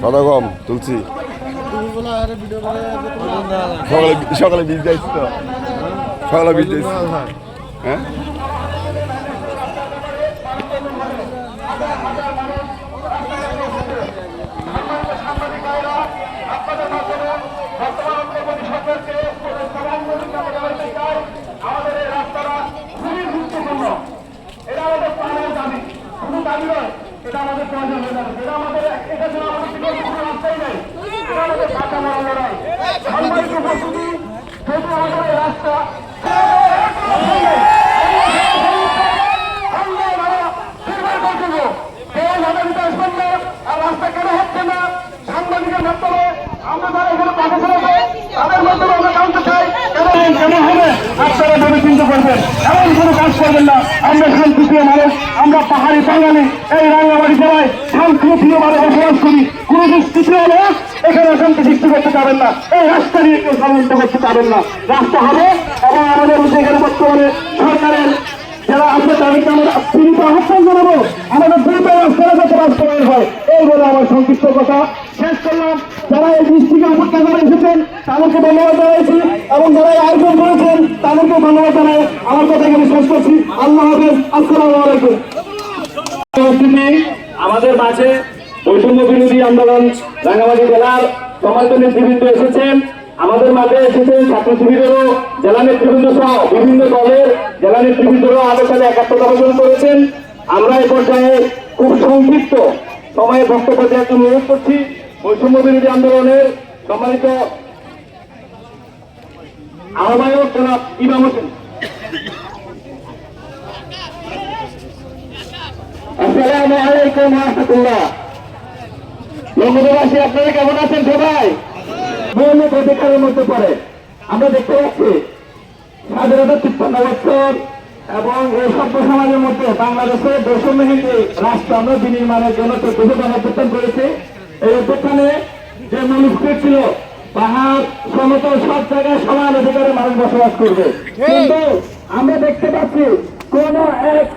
কথা কম তুলছি সকালে বীজ যাইছি তো সকালে বীজ যাইছি হ্যাঁ এটা আমাদের প্রয়োজন হয়ে যাবে, এটা আমাদের এটা ছাড়া আমাদের কোনো রাস্তাই নেই, এটা আমাদের টাকা মারা লড়াই। সম্মানিত উপস্থিতি, যেহেতু আমাদের এই রাস্তা আর রাস্তা কেন হচ্ছে না সাংবাদিকের মাধ্যমে আমরা যারা এখানে পাশে ছেড়েছে তাদের মাধ্যমে আমরা জানতে চাই কেন হবে আপনারা ভেবে চিন্তা করবেন, এমন কোনো কাজ করবেন না। আমরা শান্তিপ্রিয় মানুষ, আমরা পাহাড়ি বাঙালি, এই রাঙ্গামাটি জেলায় শান্তিপ্রিয় ভাবে বসবাস করি। কোন দুষ্কৃতীয় লোক এখানে শান্তি সৃষ্টি করতে পারবেন না, এই রাস্তা নিয়ে কেউ ষড়যন্ত্র করতে পারবেন না। রাস্তা হবে এবং আমাদের মধ্যে এখানে বর্তমানে সরকারের যারা আছে তাদেরকে আমরা পীড়িত আহ্বান জানাবো, আমাদের দ্রুত রাস্তাটা যাতে বাস্তবায়ন হয়, এই বলে আমার সংক্ষিপ্ত কথা শেষ করলাম। যারা এই দৃষ্টিকে উপেক্ষা করে এসেছেন তাদেরকে ধন্যবাদ জানাইছি এবং যারা এই আয়োজন করেছেন তাদেরকে ধন্যবাদ জানাই। আমার কথা এখানে শেষ করছি। আল্লাহ হাফেজ, আসসালামু আলাইকুম। আমাদের মাঝে বৈষম্য বিরোধী আন্দোলন রাঙ্গামাটি জেলার সম্মানিত নেতৃবৃন্দ এসেছেন, আমাদের মাঝে এসেছেন ছাত্র শিবিরেরও জেলা নেতৃবৃন্দ সহ বিভিন্ন দলের জেলা নেতৃবৃন্দরাও আমাদের সাথে একাত্মতা অর্জন করেছেন। আমরা এ পর্যায়ে খুব সংক্ষিপ্ত সময়ে বক্তব্য দেওয়ার জন্য অনুরোধ করছি বৈষম্য বিরোধী আন্দোলনের সম্মানিত আহ্বায়ক জনাব ইমাম হোসেন। আসসালামু আলাইকুম ওয়া রাহমাতুল্লাহ। বঙ্গবাসী আপনারা কেমন আছেন? সবাই মৌলিক অধিকারের মধ্যে পড়ে আমরা দেখতে পাচ্ছি স্বাধীনতা ৫৩ বছর এবং এই সভ্য সমাজের মধ্যে বাংলাদেশের বৈষম্যহীন রাষ্ট্র আমরা বিনির্মাণের জন্য ১৪টা অভ্যুত্থান করেছি। এই অভ্যুত্থানে যে মূল স্থির ছিল পাহাড় সমতল সব জায়গায় সমান অধিকারে মানুষ বসবাস করবে, কিন্তু আমরা দেখতে পাচ্ছি কোন এক